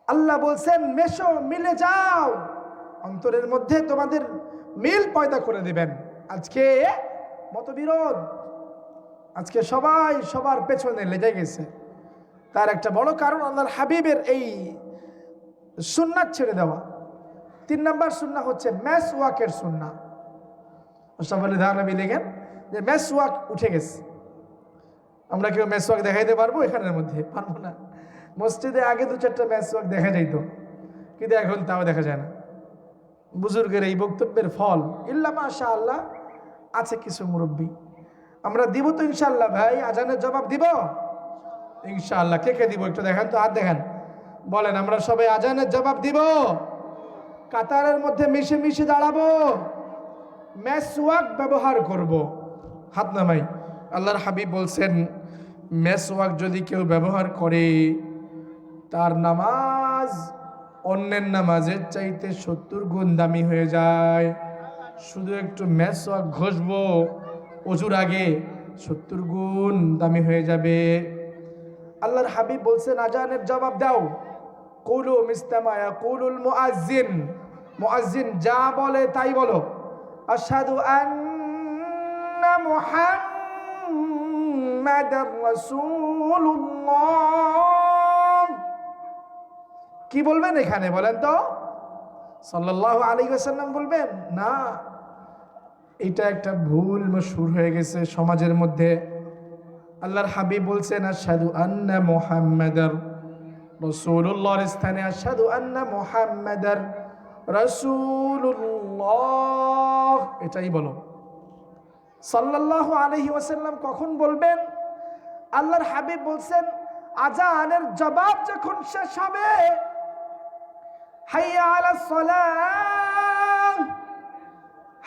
আল্লাহ বলছেন মেশো, মিলে যাও, অন্তরের মধ্যে তোমাদের মিল পয়দা করে দিবেন। আজকে মতবিরোধ, আজকে সবাই সবার পেছনে লেগে গেছে। তার একটা বড় কারণ আল্লাহর হাবিবের এই সুন্নাত ছেড়ে দেওয়া। 3 নম্বর সুন্নাহ হচ্ছে মেসওয়াকের সুন্নাহ। মুস্তাফা ধানবী লেখেন যে মেসওয়াক উঠে গেছে। আমরা কেউ মেসওয়াক দেখাইতে পারবো? এখানের মধ্যে পারবো না। মসজিদে আগে 2-4টা মেসওয়াক দেখা যাইত, কিন্তু এখন তাও দেখা যায় না। বুজুর্গের এই বক্তব্যের ফল ইল্লা মাশাআল্লাহ আছে কিছু মুরব্বী। আমরা দিব তো ইনশাআল্লাহ। ভাই আজানের জবাব দিব ইনশাআল্লাহ। কে কে দিব একটু দেখান তো, হাত দেখান, বলেন আমরা সবাই আজানের জবাব দিব। কাতারের মধ্যে মিশে মিশে দাঁড়াবো, মেসওয়াক ব্যবহার করব। হাত নামাই। আল্লাহর হাবিব বলছেন মেসওয়াক যদি কেউ ব্যবহার করে তার নামাজ অন্যের নামাজের চাইতে 70 গুণ দামি হয়ে যায়। শুধু একটু মেসওয়াক ঘষবো অজুর আগে 70 গুণ দামি হয়ে যাবে। আল্লাহর হাবিব বলছেন আজানের জবাব দাও। কুলু মিসলামা ইয়াকুলুল মুআজ্জিন, মুআজ্জিন যা বলে তাই বলো। আশহাদু আন্না মুহাম্মাদার রাসূলুল্লাহ। কি বলবেন এখানে বলেন তো? সাল্লাল্লাহু আলাইহি ওয়াসাল্লাম বলবেন না। এটা একটা ভুল মশহুর হয়ে গেছে সমাজের মধ্যে। আল্লাহর হাবিব বলছেন আশহাদু আন্না মুহাম্মাদার রাসূলুল্লাহর স্থানে আশহাদু আন্না মুহাম্মাদার রাসূলুল্লাহ এটাই বলো। সাল্লাল্লাহু আলাইহি ওয়াসাল্লাম কখন বলবেন? আল্লাহর হাবিব বলছেন আজানের জবাব যখন শেষ হবে, হাইয়া আলাস সালাহ,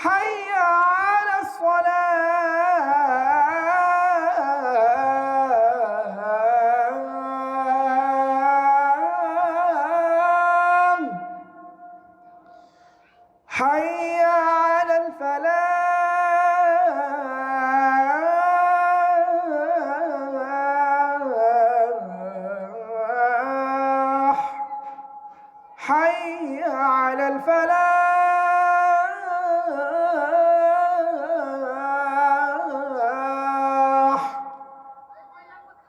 হাইয়া আলাস সালাহ, হাইয়া আলাল ফালাহ, হাইয়া আলাল ফালাহ।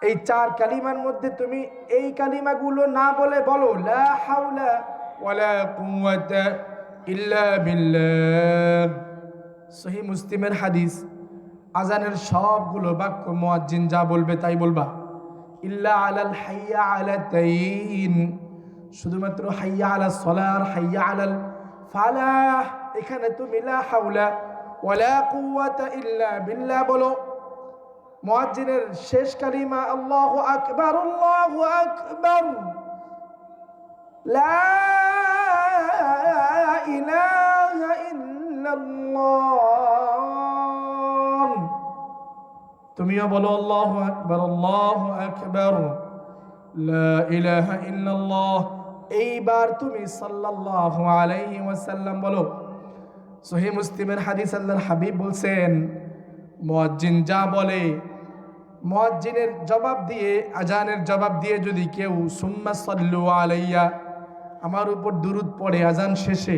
এই 4 কালিমার মধ্যে তুমি এই কালিমাগুলো না বলে বলো লা হাওলা ওয়ালা কুওয়াতা ইল্লা বিল্লাহ। সহিহ মুসলিমের হাদিস। আজানের সবগুলো বাক্য মুয়াজ্জিন যা বলবে তাই বলবা। ইল্লা আলাল হাইয়া আলাতাইন, শুধুমাত্র হাইয়া আলাস সালাহ, হাইয়া আলাল ফালাহ, এখানে তুমি লা হাওলা ওয়ালা কুওয়াতা ইল্লা বিল্লাহ বলো। মুয়াজ্জিনের শেষ কালিমা আল্লাহু আকবার, আল্লাহু আকবার, লা ইলাহা ইল্লাল্লাহ। তুমিও বলো আল্লাহু আকবার, আল্লাহু আকবার, লা ইলাহা ইল্লাল্লাহ। এইবার তুমি সাল্লাল্লাহু আলাইহি ওয়াসাল্লাম বলো। সহিহ মুসলিমের হাদিস। আল্লাহর হাবিব বলছেন মুয়াজ্জিন যা বলে, মুয়াজ্জিনের জবাব দিয়ে, আজানের জবাব দিয়ে যদি কেউ সুম্মা সাল্লু আলাইয়া, আমার উপর দুরূদ পড়ে আজান শেষে।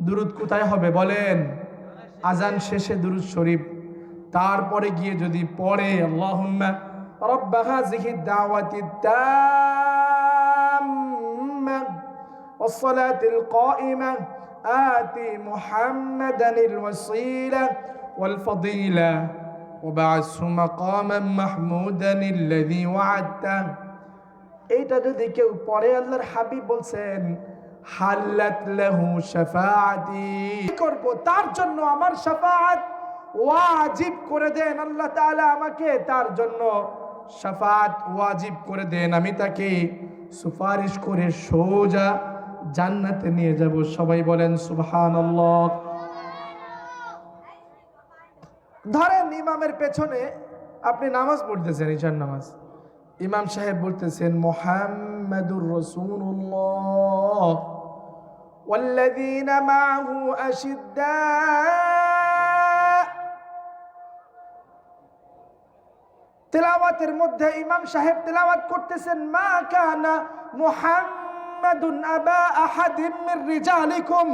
দুরূদ কোথায় হবে বলেন? আজান শেষে দুরূদ শরীফ। তারপরে গিয়ে যদি পড়ে আল্লাহুম্মা রাব্বা হাযিহিদ দাওয়াতিদ তাম্মা ওয়াস সালাতিল কাইমা আতি মুহাম্মাদানিল ওয়াসিলা ওয়াল ফাদিলা ওয়াবআসহু মাকামান মাহমুদানিল্লাযী ওয়া'আদতা। এইটা যদি কেউ পড়ে আল্লাহর হাবিব বলছেন হাল্লাত লাহু শাফাআতি, করব তার জন্য আমার শাফাআত ওয়াজিব করে দেন। আল্লাহ তাআলা আমাকে তার জন্য শাফাআত ওয়াজিব করে দেন, আমি তাকে সুপারিশ করে সোজা জান্নাতে নিয়ে যাব। সবাই বলেন সুবহানাল্লাহ। ধরেন ইমামের পেছনে আপনি নামাজ পড়তেছেন, ঈশার নামাজ, ইমাম সাহেব বলতেছেন মুহাম্মাদুর রাসূলুল্লাহ ওয়াল্লাযীনা মাআহু আশিদ্দা, তেলাওয়াতের মধ্যে ইমাম সাহেব তেলাওয়াত করতেছেন মা কানা মুহাম্মাদুর মুহাম্মাদুন আবা আহাদিম মির রিজালিকুম।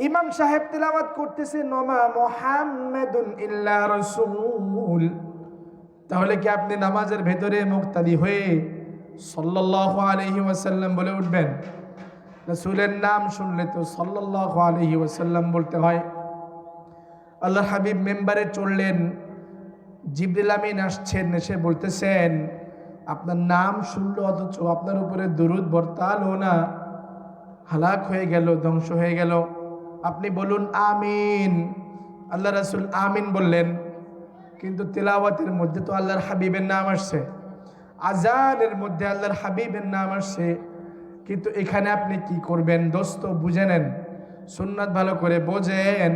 ইমাম সাহেব তেলাওয়াত করতেছে নমা মুহাম্মাদুন ইল্লা রাসূল। তাহলে কি আপনি নামাজের ভেতরে মুক্তাদি হয়ে সাল্লাল্লাহু আলাইহি ওয়াসাল্লাম বলে উঠবেন? রাসূলের নাম শুনলে তো সাল্লাল্লাহু আলাইহি ওয়াসাল্লাম বলতে হয়। আল্লাহর হাবিব মেম্বারে চড়লেন, জিবরিল আমিন আসছেন, এসে বলতেছেন আপনার নাম শুনলো অথচ আপনার উপরে দুরূদ বর্তালো না, হালাক হয়ে গেল, ধ্বংস হয়ে গেল। আপনি বলুন আমিন। আল্লাহ রাসূল আমিন বললেন, কিন্তু তেলাওয়াতের মধ্যে তো আল্লাহর হাবিবের নাম আসছে, আজানের মধ্যে আল্লাহর হাবিবের নাম আসছে, কিন্তু এখানে আপনি কি করবেন? দোস্ত বুঝে নেন, সুন্নাত ভালো করে বোঝেন।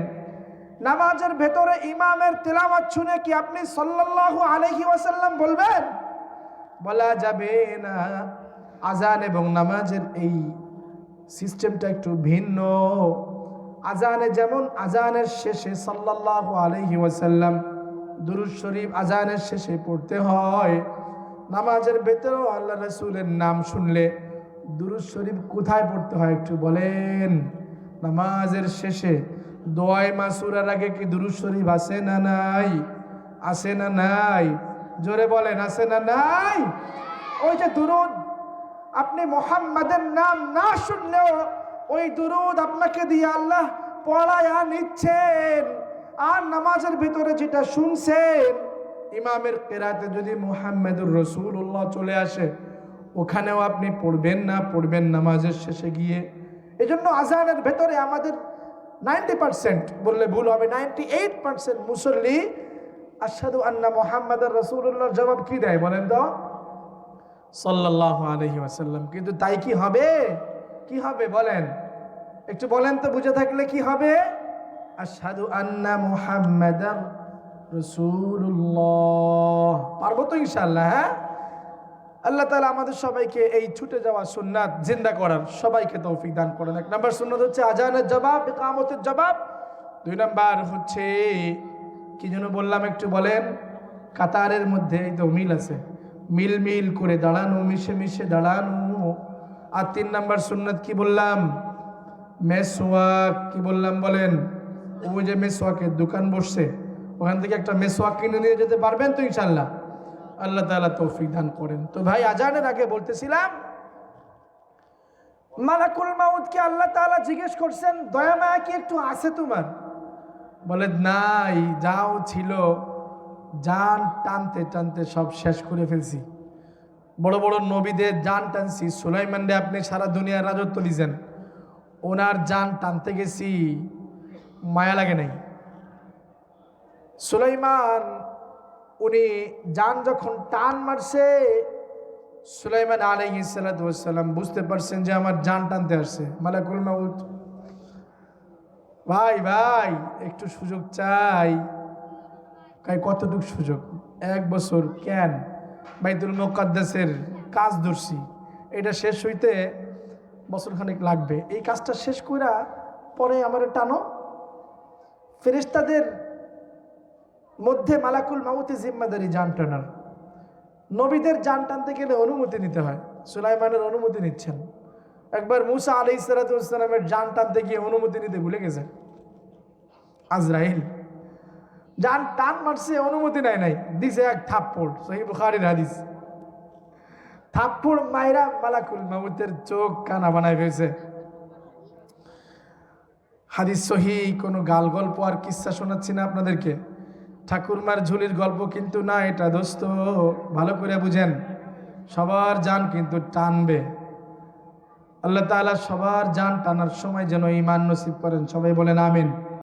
নামাজের ভেতরে ইমামের তেলাওয়াত শুনে কি আপনি সাল্লাল্লাহু আলাইহি ওয়াসাল্লাম বলবেন? বলা যাবে না। আজান এবং নামাজের এই সিস্টেমটা একটু ভিন্ন। আজানে যেমন আজানের শেষে সাল্লাল্লাহু আলাইহি ওয়াসাল্লাম দুরূদ শরীফ আজানের শেষে পড়তে হয়, নামাজের ভেতরেও আল্লাহ রাসূলের নাম শুনলে দুরূদ শরীফ কোথায় পড়তে হয় একটু বলেন? নামাজের শেষে দোয়ায়ে মাসুরার আগে কি দুরূদ শরীফ আছে না নাই? আছে না নাই? জোরে বলেন, আছে না নাই? ওই যে দুরূদ, আপনি মুহাম্মাদের নাম না শুনলেও ওই দুরূদ আপনাকে দিয়ে আল্লাহ পড়ায়া নিচ্ছেন। আর নামাজের ভিতরে যেটা শুনছেন, ইমামের কিরাতে যদি মুহাম্মাদুর রাসূলুল্লাহ চলে আসে, ওখানেও আপনি পড়বেন না, পড়বেন নামাজের শেষে গিয়ে। এজন্য আজানের ভেতরে আমাদের 90% বললে ভুল হবে, 98% মুসল্লি আশহাদু আন্না মুহাম্মাদুর রাসূলুল্লাহর জবাব কি দেয় বলেন তো? সাল্লাল্লাহু আলাইহি ওয়াসাল্লাম। কিন্তু তাই কি হবে? কি হবে বলেন? একটু বলেন তো, বুঝে থাকলে কি হবে? আশহাদু আন্না মুহাম্মাদার রাসূলুল্লাহ। পারবো তো ইনশাআল্লাহ? হ্যাঁ, আল্লাহ তাআলা আমাদের সবাইকে এই ছুটে যাওয়া সুন্নাত জিন্দা করার সবাইকে তৌফিক দান করেন। এক নাম্বার সুন্নাত হচ্ছে আজানের জবাব, ইকামতের জবাব। দুই নাম্বার হচ্ছে কি যেন বললাম একটু বলেন? কাতারের মধ্যে এই তো মিল আছে, মিল মিল করে দাঁড়ানো, মিশে মিশে দাঁড়ানো। আর তিন নাম্বার সুন্নাত কি বললাম? মেসওয়াক। কি বললাম বলেন? ওই যে মেসওয়াকের দোকান বসছে, ওখান থেকে একটা মেসওয়াক কিনে নিয়ে যেতে পারবেন তো ইনশাআল্লাহ? আল্লাহ তাআলা তৌফিক দান করেন। তো ভাই, আজানের আগে বলতেছিলাম, মালাকুল মাউতকে আল্লাহ তাআলা জিজ্ঞেস করছেন, দয়া মায়া কি একটু আছে তোমার? বলে নাই, যাও ছিল, জান টানতে টানতে সব শেষ করে ফেলছি। বড় বড় নবীদের জান টানছি। সুলাইমান রে আপনি সারা দুনিয়ার রাজত্ব দিয়েছেন, ওনার জান টানতে গেছি, মায়া লাগে নাই। সুলাইমান উনি জান যখন টান মারছে, সুলাইমান আলাইহিস সালাতু ওয়াস সালাম বুঝতে পারছেন যে আমার জান টানতে আসছে মালাকুল মাউত। ভাই ভাই একটু সুযোগ চাই। কতটুকু সুযোগ? 1 বছর। কেন? বাইতুল মুকাদ্দাসের কাজ ধরছি, এটা শেষ হইতে বছরখানেক লাগবে। এই কাজটা শেষ কইরা পরে আমার টানো। ফেরেশতাদের মধ্যে মালাকুল মাউতের জিম্মাদারি জান টানার। নবীদের জান টানতে গেলে অনুমতি নিতে হয়, সুলাইমানের অনুমতি নিচ্ছেন। একবার মুসা আলাইহিস সালাতু ওয়াস সালামের জান টানতে গিয়ে অনুমতি নিতে ভুলে গেছেন। আজরাইল জান টান মারছে, অনুমতি নাই, দিছে এক থাপ্পড়। সহিহ বুখারীর হাদিস। থাপ্পড় মাইরা মালাকুল মাউতের চোখ কানা বানায় ফেলছে। হাদিস সহিহ, কোনো গাল গল্প আর কিচ্ছা শোনাচ্ছি না আপনাদেরকে। ঠাকুরমার ঝুলির গল্প কিন্তু না এটা দোস্ত, ভালো করে বুঝেন। সবার জান কিন্তু টানবে। আল্লাহ তাআলা সবার জান টানার সময় যেন ঈমান নসিব করেন। সবাই বলেন আমিন।